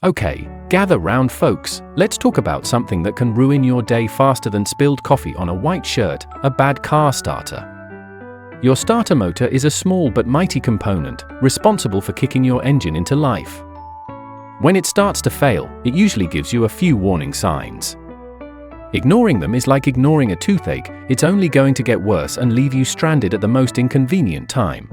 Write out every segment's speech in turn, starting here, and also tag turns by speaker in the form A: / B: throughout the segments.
A: Okay, gather round folks, let's talk about something that can ruin your day faster than spilled coffee on a white shirt, a bad car starter. Your starter motor is a small but mighty component, responsible for kicking your engine into life. When it starts to fail, it usually gives you a few warning signs. Ignoring them is like ignoring a toothache, it's only going to get worse and leave you stranded at the most inconvenient time.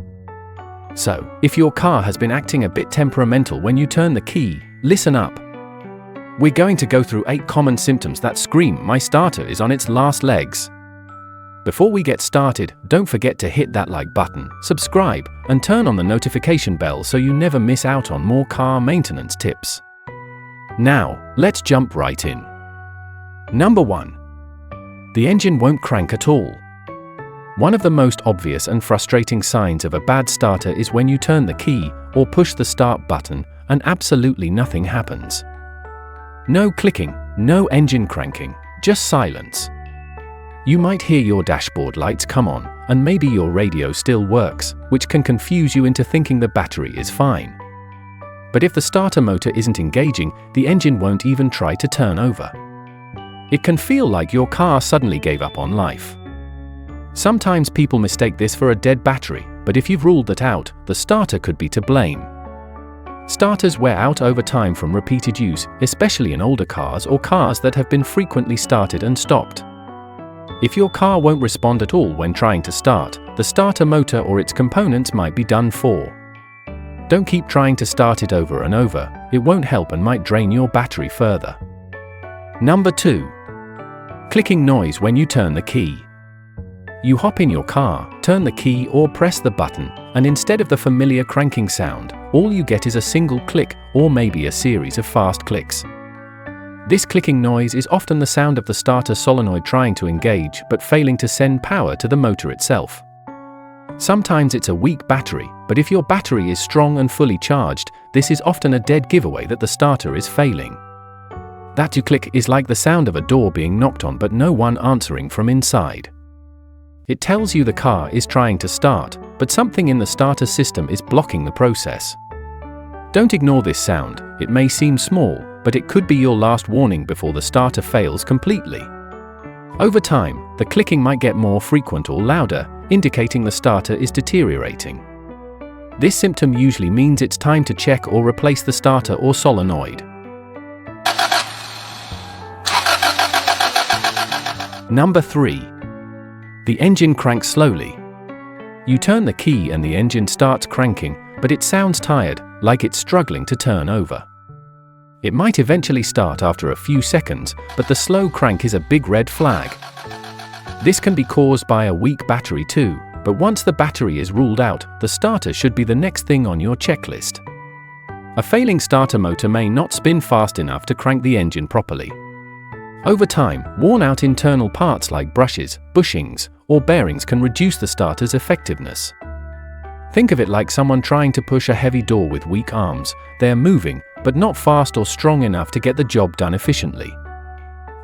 A: So, if your car has been acting a bit temperamental when you turn the key, listen up. We're going to go through 8 common symptoms that scream my starter is on its last legs. Before we get started, don't forget to hit that like button, subscribe, and turn on the notification bell so you never miss out on more car maintenance tips. Now, let's jump right in. Number 1. The engine won't crank at all. One of the most obvious and frustrating signs of a bad starter is when you turn the key or push the start button and absolutely nothing happens. No clicking, no engine cranking, just silence. You might hear your dashboard lights come on, and maybe your radio still works, which can confuse you into thinking the battery is fine. But if the starter motor isn't engaging, the engine won't even try to turn over. It can feel like your car suddenly gave up on life. Sometimes people mistake this for a dead battery, but if you've ruled that out, the starter could be to blame. Starters wear out over time from repeated use, especially in older cars or cars that have been frequently started and stopped. If your car won't respond at all when trying to start, the starter motor or its components might be done for. Don't keep trying to start it over and over, it won't help and might drain your battery further. Number 2. Clicking noise when you turn the key. You hop in your car, turn the key or press the button, and instead of the familiar cranking sound, all you get is a single click or maybe a series of fast clicks. This clicking noise is often the sound of the starter solenoid trying to engage but failing to send power to the motor itself. Sometimes it's a weak battery, but if your battery is strong and fully charged, this is often a dead giveaway that the starter is failing. That to click is like the sound of a door being knocked on but no one answering from inside. It tells you the car is trying to start, but something in the starter system is blocking the process. Don't ignore this sound, it may seem small, but it could be your last warning before the starter fails completely. Over time, the clicking might get more frequent or louder, indicating the starter is deteriorating. This symptom usually means it's time to check or replace the starter or solenoid. Number 3. The engine cranks slowly. You turn the key and the engine starts cranking, but it sounds tired, like it's struggling to turn over. It might eventually start after a few seconds, but the slow crank is a big red flag. This can be caused by a weak battery too, but once the battery is ruled out, the starter should be the next thing on your checklist. A failing starter motor may not spin fast enough to crank the engine properly. Over time, worn-out internal parts like brushes, bushings, or bearings can reduce the starter's effectiveness. Think of it like someone trying to push a heavy door with weak arms. They're moving, but not fast or strong enough to get the job done efficiently.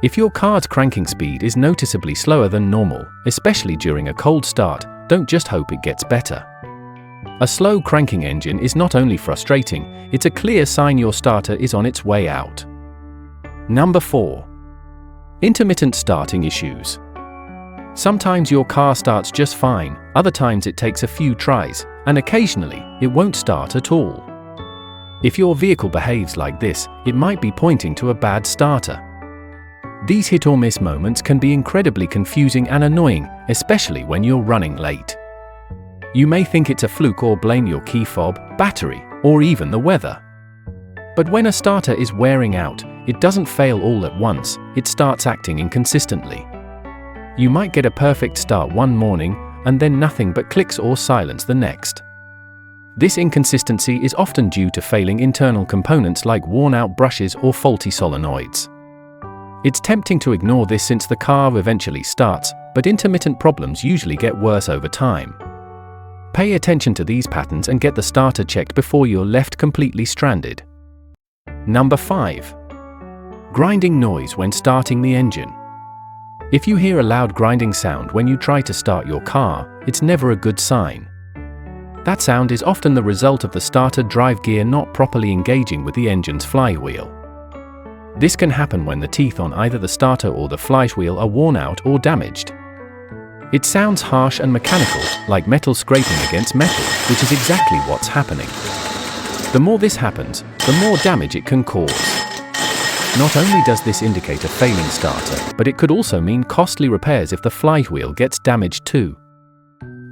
A: If your car's cranking speed is noticeably slower than normal, especially during a cold start, don't just hope it gets better. A slow cranking engine is not only frustrating, it's a clear sign your starter is on its way out. Number 4. Intermittent starting issues. Sometimes your car starts just fine, other times it takes a few tries, and occasionally, it won't start at all. If your vehicle behaves like this, it might be pointing to a bad starter. These hit-or-miss moments can be incredibly confusing and annoying, especially when you're running late. You may think it's a fluke or blame your key fob, battery, or even the weather. But when a starter is wearing out, it doesn't fail all at once, it starts acting inconsistently. You might get a perfect start one morning, and then nothing but clicks or silence the next. This inconsistency is often due to failing internal components like worn-out brushes or faulty solenoids. It's tempting to ignore this since the car eventually starts, but intermittent problems usually get worse over time. Pay attention to these patterns and get the starter checked before you're left completely stranded. Number 5. Grinding noise when starting the engine. If you hear a loud grinding sound when you try to start your car, it's never a good sign. That sound is often the result of the starter drive gear not properly engaging with the engine's flywheel. This can happen when the teeth on either the starter or the flywheel are worn out or damaged. It sounds harsh and mechanical, like metal scraping against metal, which is exactly what's happening. The more this happens, the more damage it can cause. Not only does this indicate a failing starter, but it could also mean costly repairs if the flywheel gets damaged too.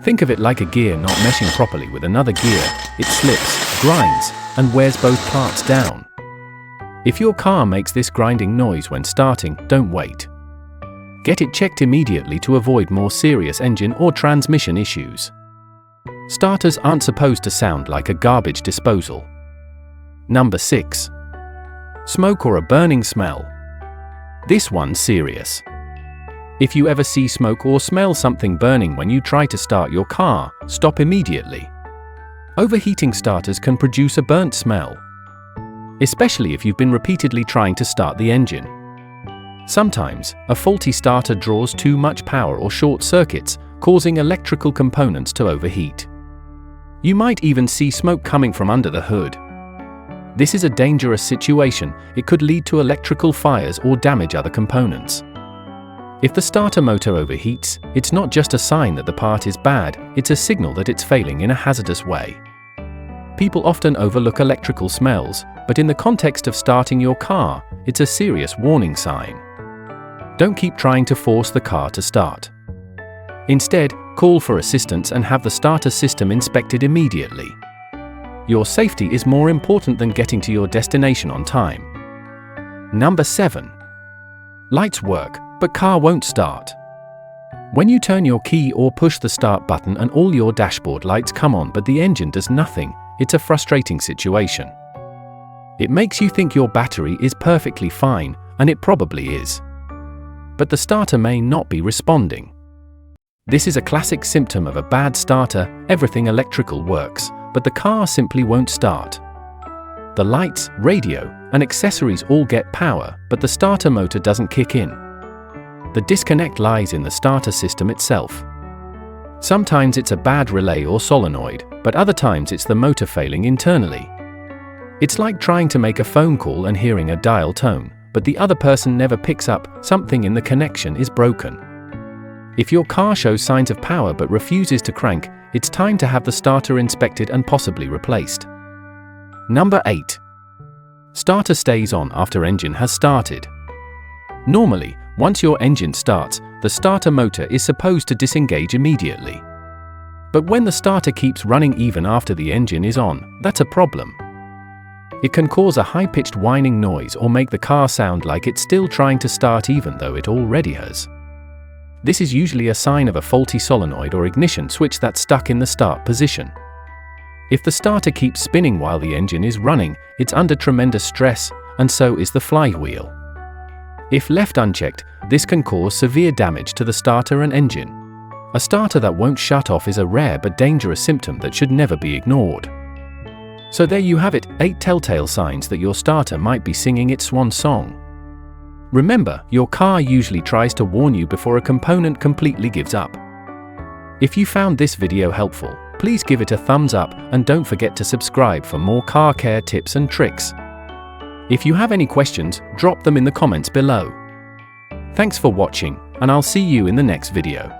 A: Think of it like a gear not meshing properly with another gear. It slips, grinds, and wears both parts down. If your car makes this grinding noise when starting, don't wait. Get it checked immediately to avoid more serious engine or transmission issues. Starters aren't supposed to sound like a garbage disposal. Number 6. Smoke or a burning smell. This one's serious. If you ever see smoke or smell something burning when you try to start your car, stop immediately. Overheating starters can produce a burnt smell, especially if you've been repeatedly trying to start the engine. Sometimes, a faulty starter draws too much power or short circuits, causing electrical components to overheat. You might even see smoke coming from under the hood. This is a dangerous situation. It could lead to electrical fires or damage other components. If the starter motor overheats, it's not just a sign that the part is bad, it's a signal that it's failing in a hazardous way. People often overlook electrical smells, but in the context of starting your car, it's a serious warning sign. Don't keep trying to force the car to start. Instead, call for assistance and have the starter system inspected immediately. Your safety is more important than getting to your destination on time. Number 7. Lights work, but car won't start. When you turn your key or push the start button and all your dashboard lights come on but the engine does nothing, it's a frustrating situation. It makes you think your battery is perfectly fine, and it probably is. But the starter may not be responding. This is a classic symptom of a bad starter. Everything electrical works, but the car simply won't start. The lights, radio, and accessories all get power, but the starter motor doesn't kick in. The disconnect lies in the starter system itself. Sometimes it's a bad relay or solenoid, but other times it's the motor failing internally. It's like trying to make a phone call and hearing a dial tone, but the other person never picks up. Something in the connection is broken. If your car shows signs of power but refuses to crank, it's time to have the starter inspected and possibly replaced. Number 8. Starter stays on after engine has started. Normally, once your engine starts, the starter motor is supposed to disengage immediately. But when the starter keeps running even after the engine is on, that's a problem. It can cause a high-pitched whining noise or make the car sound like it's still trying to start even though it already has. This is usually a sign of a faulty solenoid or ignition switch that's stuck in the start position. If the starter keeps spinning while the engine is running, it's under tremendous stress, and so is the flywheel. If left unchecked, this can cause severe damage to the starter and engine. A starter that won't shut off is a rare but dangerous symptom that should never be ignored. So there you have it, 8 telltale signs that your starter might be singing its swan song. Remember, your car usually tries to warn you before a component completely gives up. If you found this video helpful, please give it a thumbs up and don't forget to subscribe for more car care tips and tricks. If you have any questions, drop them in the comments below. Thanks for watching, and I'll see you in the next video.